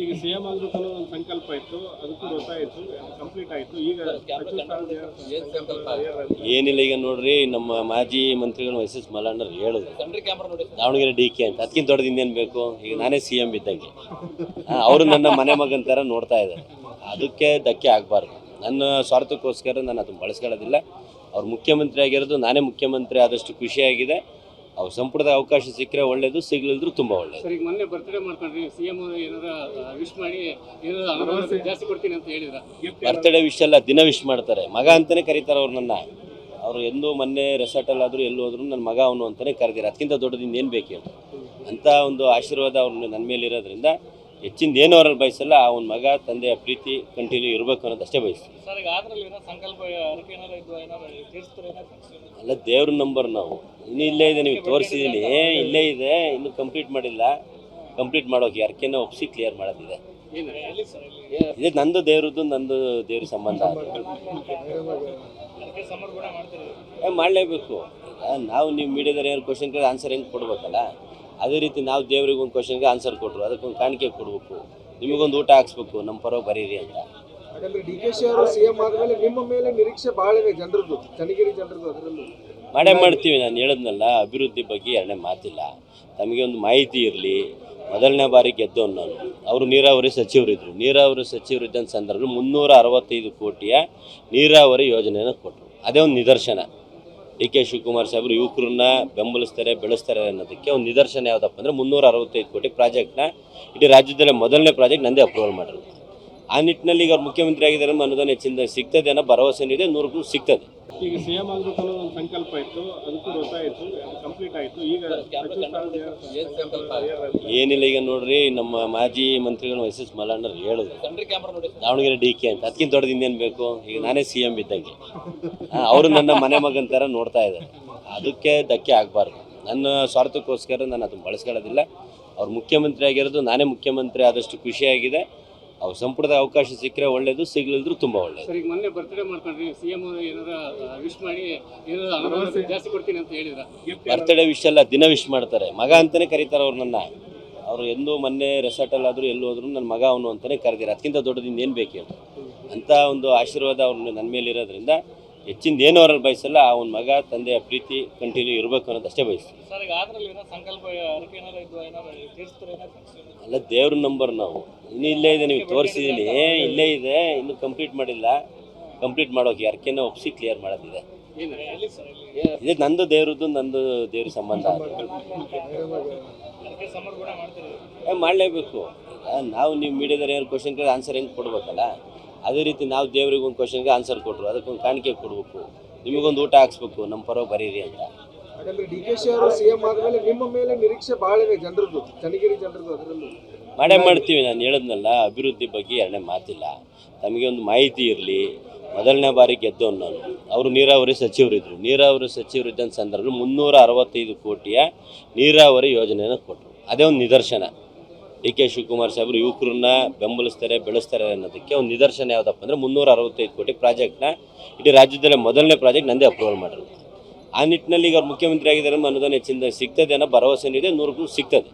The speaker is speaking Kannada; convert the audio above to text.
ಈಗ ಸಿಎಂ ಆಗಬೇಕು ಅನ್ನೋ ಒಂದು ಸಂಕಲ್ಪ ಇತ್ತು, ಅದಕ್ಕೂ ಗೊತ್ತಾಯಿತು, ಕಂಪ್ಲೀಟ್ ಆಯಿತು. ಈಗ ಏನಿಲ್ಲ, ಈಗ ನೋಡ್ರಿ ನಮ್ಮ ಮಾಜಿ ಮಂತ್ರಿಗಳು ಎಸ್ ಮಲ್ಲಣ್ಣರು ಹೇಳಿದ್ರು ದಾವಣಗೆರೆ DK ಅಂತ. ಅದಕ್ಕಿಂತ ದೊಡ್ಡದು ಇನ್ನೇನು ಬೇಕು? ಈಗ ನಾನೇ CM ಇದ್ದಂಗೆ, ಅವರು ನನ್ನ ಮನೆ ಮಗನ ಥರ ನೋಡ್ತಾ ಇದ್ದಾರೆ. ಅದಕ್ಕೆ ಧಕ್ಕೆ ಆಗಬಾರ್ದು. ನನ್ನ ಸ್ವಾರ್ಥಕ್ಕೋಸ್ಕರ ನಾನು ಅದನ್ನು ಬಳಸ್ಕೊಳ್ಳೋದಿಲ್ಲ. ಅವ್ರು ಮುಖ್ಯಮಂತ್ರಿ ಆಗಿರೋದು, ನಾನೇ ಮುಖ್ಯಮಂತ್ರಿ ಆದಷ್ಟು ಖುಷಿಯಾಗಿದೆ. ಅವ್ರು ಸಂಪುಟದ ಅವಕಾಶ ಸಿಕ್ಕರೆ ಒಳ್ಳೇದು, ಸಿಗಲಿದ್ರು ತುಂಬ ಒಳ್ಳೇದು. ಸರ್, ಈಗ ಮೊನ್ನೆ ಬರ್ತ್ಡೇ ಮಾಡ್ಕೊಂಡ್ರಿ, CM ಏನಾರ ವಿಶ್ ಮಾಡಿ ಏನಾದ್ರು ಜಾಸ್ತಿ ಕೊಡ್ತೀನಿ ಅಂತ ಹೇಳಿದ್ರ? ಬರ್ತ್ಡೇ ವಿಶ್ ಅಲ್ಲ, ದಿನ ವಿಶ್ ಮಾಡ್ತಾರೆ. ಮಗ ಅಂತಲೇ ಕರೀತಾರೆ ಅವ್ರು ನನ್ನ. ಅವರು ಎಂದೂ ಮೊನ್ನೆ ರೆಸಾರ್ಟಲ್ಲಾದರೂ ಎಲ್ಲೂ ಹೋದ್ರು ನನ್ನ ಮಗ ಅವನು ಅಂತಲೇ ಕರೆದಿರ. ಅದಕ್ಕಿಂತ ದೊಡ್ಡದಿಂದ ಏನು ಬೇಕು ಅಂತ ಒಂದು ಆಶೀರ್ವಾದ ಅವ್ರು ನನ್ನ ಮೇಲೆ ಇರೋದ್ರಿಂದ ಹೆಚ್ಚಿಂದ ಏನೋ ಅವರಲ್ಲಿ ಬಯಸಲ್ಲ. ಆ ಒಂದು ಮಗ ತಂದೆಯ ಪ್ರೀತಿ ಕಂಟಿನ್ಯೂ ಇರಬೇಕು ಅನ್ನೋದಷ್ಟೇ ಬಯಸ್ತೀವಿ. ಅಲ್ಲ, ದೇವ್ರ ನಂಬರ್ ನಾವು ಇನ್ನೂ ಇಲ್ಲೇ ಇದೆ, ನೀವು ತೋರಿಸಿದ್ದೀನಿ, ಇಲ್ಲೇ ಇದೆ, ಇನ್ನೂ ಕಂಪ್ಲೀಟ್ ಮಾಡಿಲ್ಲ. ಕಂಪ್ಲೀಟ್ ಮಾಡೋಕೆ ಯಾರಕ್ಕೇನೋ ಒಪ್ಪಿಸಿ ಕ್ಲಿಯರ್ ಮಾಡೋದಿದೆ. ಇದು ನಂದು ದೇವ್ರದ್ದು, ನಂದು ದೇವ್ರ ಸಂಬಂಧ ಮಾಡಲೇಬೇಕು. ನಾವು ನೀವು ಮೀಡಿಯಾದಲ್ಲಿ ಏನು ಕ್ವಶನ್ ಕೇಳಿ ಆನ್ಸರ್ ಹೆಂಗೆ ಕೊಡ್ಬೇಕಲ್ಲ, ಅದೇ ರೀತಿ ನಾವು ದೇವ್ರಿಗೆ ಒಂದು ಕ್ವಶನ್ಗೆ ಆನ್ಸರ್ ಕೊಟ್ಟರು, ಅದಕ್ಕೊಂದು ಕಾಣಿಕೆ ಕೊಡಬೇಕು, ನಿಮಗೊಂದು ಊಟ ಹಾಕ್ಸ್ಬೇಕು, ನಮ್ಮ ಪರವಾಗಿ ಬರೀರಿ ಅಂತ. ಯಾಕಂದ್ರೆ DK ಅವರು CM ಆದಮೇಲೆ ನಿಮ್ಮ ಮೇಲೆ ನಿರೀಕ್ಷೆ ಭಾಳ ಇದೆ ಜನರದ್ದು, ಚನ್ನಗಿರಿ ಜನರದ್ದು. ಅದರಲ್ಲೂ ಮಾಡ್ತೀವಿ. ನಾನು ಹೇಳಿದ್ನಲ್ಲ, ಅಭಿವೃದ್ಧಿ ಬಗ್ಗೆ ಎರಡನೇ ಮಾತಿಲ್ಲ. ತಮಗೆ ಒಂದು ಮಾಹಿತಿ ಇರಲಿ, ಮೊದಲನೇ ಬಾರಿ ಗೆದ್ದವನು ನಾನು. ಅವರು ನೀರಾವರಿ ಸಚಿವರಿದ್ದರು. ನೀರಾವರಿ ಸಚಿವರಿದ್ದಂಥ ಸಂದರ್ಭದಲ್ಲಿ 365 ಕೋಟಿಯ ನೀರಾವರಿ ಯೋಜನೆಯನ್ನು ಕೊಟ್ಟರು. ಅದೇ ಒಂದು ನಿದರ್ಶನ. DK ಶಿವಕುಮಾರ್ ಸಾಹೇಬರು ಯುವಕರನ್ನ ಬೆಂಬಲಿಸ್ತಾರೆ, ಬೆಳೆಸ್ತಾರೆ ಅನ್ನೋದಕ್ಕೆ ಒಂದು ನಿದರ್ಶನ ಯಾವುದಪ್ಪ ಅಂದರೆ 365 ಕೋಟಿ ಪ್ರಾಜೆಕ್ಟ್ನ ಇಡೀ ರಾಜ್ಯದಲ್ಲೇ ಮೊದಲನೇ ಪ್ರಾಜೆಕ್ಟ್ ನಂದೇ ಅಪ್ರೂವಲ್ ಮಾಡಿರೋದು. ಆ ನಿಟ್ಟಿನಲ್ಲಿ ಈಗ ಅವ್ರು ಮುಖ್ಯಮಂತ್ರಿ ಆಗಿದ್ದಾರೆ, ಅನುದಾನ ಹೆಚ್ಚಿನ ಸಿಗ್ತದೆ ಅನ್ನೋ ಭರವಸೆ ಇದೆ, 100% ಸಿಗ್ತದೆ. ಈಗ CM ಆಗಬೇಕು ಅನ್ನೋ ಒಂದು ಸಂಕಲ್ಪ ಇತ್ತು, ಅದಕ್ಕೂ ಗೊತ್ತಾಯಿತು, ಕಂಪ್ಲೀಟ್ ಆಯಿತು. ಈಗ ಏನಿಲ್ಲ, ಈಗ ನೋಡ್ರಿ ನಮ್ಮ ಮಾಜಿ ಮಂತ್ರಿಗಳು ಎಸ್ ಮಲ್ಲಣ್ಣರು ಹೇಳಿದ್ರು ದಾವಣಗೆರೆ DK ಅಂತ. ಅದಕ್ಕಿಂತ ದೊಡ್ಡದು ಇನ್ನೇನು ಬೇಕು? ಈಗ ನಾನೇ CM ಇದ್ದಂಗೆ, ಅವರು ನನ್ನ ಮನೆ ಮಗನ ಥರ ನೋಡ್ತಾ ಇದ್ದಾರೆ. ಅದಕ್ಕೆ ಧಕ್ಕೆ ಆಗಬಾರ್ದು. ನನ್ನ ಸ್ವಾರ್ಥಕ್ಕೋಸ್ಕರ ನಾನು ಅದನ್ನು ಬಳಸ್ಕೊಳ್ಳೋದಿಲ್ಲ. ಅವ್ರು ಮುಖ್ಯಮಂತ್ರಿ ಆಗಿರೋದು, ನಾನೇ ಮುಖ್ಯಮಂತ್ರಿ ಆದಷ್ಟು ಖುಷಿಯಾಗಿದೆ. ಅವ್ರು ಸಂಪುಟದ ಅವಕಾಶ ಸಿಕ್ಕರೆ ಒಳ್ಳೇದು, ಸಿಗಲಿದ್ರು ತುಂಬ ಒಳ್ಳೇದು. ಸರ್, ಈಗ ಮೊನ್ನೆ ಬರ್ತ್ಡೇ ಮಾಡ್ಕೊಂಡ್ರಿ, CM ಏನಾರ ವಿಶ್ ಮಾಡಿ ಏನಾದ್ರು ಜಾಸ್ತಿ ಕೊಡ್ತೀನಿ ಅಂತ ಹೇಳಿದ್ರ? ಬರ್ತ್ಡೇ ವಿಶ್ ಅಲ್ಲ, ದಿನ ವಿಶ್ ಮಾಡ್ತಾರೆ. ಮಗ ಅಂತಲೇ ಕರೀತಾರೆ ಅವ್ರು ನನ್ನ. ಅವರು ಎಂದೂ ಮೊನ್ನೆ ರೆಸಾರ್ಟಲ್ಲಾದರೂ ಎಲ್ಲೂ ಹೋದ್ರು ನನ್ನ ಮಗ ಅವನು ಅಂತಲೇ ಕರೆದಿರ. ಅದಕ್ಕಿಂತ ದೊಡ್ಡದಿಂದ ಏನು ಬೇಕು ಅಂತ ಒಂದು ಆಶೀರ್ವಾದ ಅವ್ರು ನನ್ನ ಮೇಲೆ ಇರೋದ್ರಿಂದ ಹೆಚ್ಚಿಂದ ಏನೋ ಅವರಲ್ಲಿ ಬಯಸಲ್ಲ. ಆ ಒಂದು ಮಗ ತಂದೆಯ ಪ್ರೀತಿ ಕಂಟಿನ್ಯೂ ಇರಬೇಕು ಅನ್ನೋದಷ್ಟೇ ಬಯಸ್ತೀವಿ. ಅಲ್ಲ, ದೇವ್ರ ನಂಬರ್ ನಾವು ಇನ್ನೂ ಇಲ್ಲೇ ಇದೆ, ನೀವು ತೋರಿಸಿದ್ದೀನಿ, ಇಲ್ಲೇ ಇದೆ, ಇನ್ನೂ ಕಂಪ್ಲೀಟ್ ಮಾಡಿಲ್ಲ. ಕಂಪ್ಲೀಟ್ ಮಾಡೋಕೆ ಯಾರಕ್ಕೇನೋ ಒಪ್ಪಿಸಿ ಕ್ಲಿಯರ್ ಮಾಡೋದಿದೆ. ಇದು ನಂದು ದೇವ್ರದ್ದು, ನಂದು ದೇವ್ರ ಸಂಬಂಧ ಮಾಡಲೇಬೇಕು. ನಾವು ನೀವು ಮೀಡಿಯಾದಲ್ಲಿ ಏನು ಕ್ವಶನ್ ಕೇಳಿ ಆನ್ಸರ್ ಹೆಂಗೆ ಕೊಡ್ಬೇಕಲ್ಲ, ಅದೇ ರೀತಿ ನಾವು ದೇವ್ರಿಗೆ ಒಂದು ಕ್ವಶನ್ಗೆ ಆನ್ಸರ್ ಕೊಟ್ಟರು, ಅದಕ್ಕೊಂದು ಕಾಣಿಕೆ ಕೊಡಬೇಕು, ನಿಮಗೊಂದು ಊಟ ಹಾಕ್ಸ್ಬೇಕು, ನಮ್ಮ ಪರವಾಗಿ ಬರೀರಿ ಅಂತ. ಯಾಕಂದ್ರೆ DK ಅವರು CM ಆದಮೇಲೆ ನಿಮ್ಮ ಮೇಲೆ ನಿರೀಕ್ಷೆ ಭಾಳ ಇದೆ ಜನರದ್ದು, ಚನ್ನಗಿರಿ ಜನರದ್ದು. ಅದರಲ್ಲೂ ಮಾಡ್ತೀವಿ. ನಾನು ಹೇಳಿದ್ನಲ್ಲ, ಅಭಿವೃದ್ಧಿ ಬಗ್ಗೆ ಎರಡನೇ ಮಾತಿಲ್ಲ. ತಮಗೆ ಒಂದು ಮಾಹಿತಿ ಇರಲಿ, ಮೊದಲನೇ ಬಾರಿ ಗೆದ್ದವನು ನಾನು. ಅವರು ನೀರಾವರಿ ಸಚಿವರಿದ್ದರು. ನೀರಾವರಿ ಸಚಿವರಿದ್ದಂಥ ಸಂದರ್ಭದಲ್ಲಿ 365 ಕೋಟಿಯ ನೀರಾವರಿ ಯೋಜನೆಯನ್ನು ಕೊಟ್ಟರು. ಅದೇ ಒಂದು ನಿದರ್ಶನ. DK ಶಿವಕುಮಾರ್ ಸಾಹೇಬರು ಯುವಕರನ್ನ ಬೆಂಬಲಿಸ್ತಾರೆ, ಬೆಳೆಸ್ತಾರೆ ಅನ್ನೋದಕ್ಕೆ ಒಂದು ನಿದರ್ಶನ ಯಾವುದಪ್ಪ ಅಂದರೆ 365 ಕೋಟಿ ಪ್ರಾಜೆಕ್ಟ್ನ ಇಡೀ ರಾಜ್ಯದಲ್ಲೇ ಮೊದಲನೇ ಪ್ರಾಜೆಕ್ಟ್ ನಂದೇ ಅಪ್ರೂವಲ್ ಮಾಡಿರೋದು. ಆ ನಿಟ್ಟಿನಲ್ಲಿ ಈಗ ಅವ್ರು ಮುಖ್ಯಮಂತ್ರಿ ಆಗಿದ್ದಾರೆ, ಅನುದಾನ ಹೆಚ್ಚಿನ ಸಿಗ್ತದೆ ಅನ್ನೋ ಭರವಸೆ ಇದೆ, 100% ಸಿಗ್ತದೆ.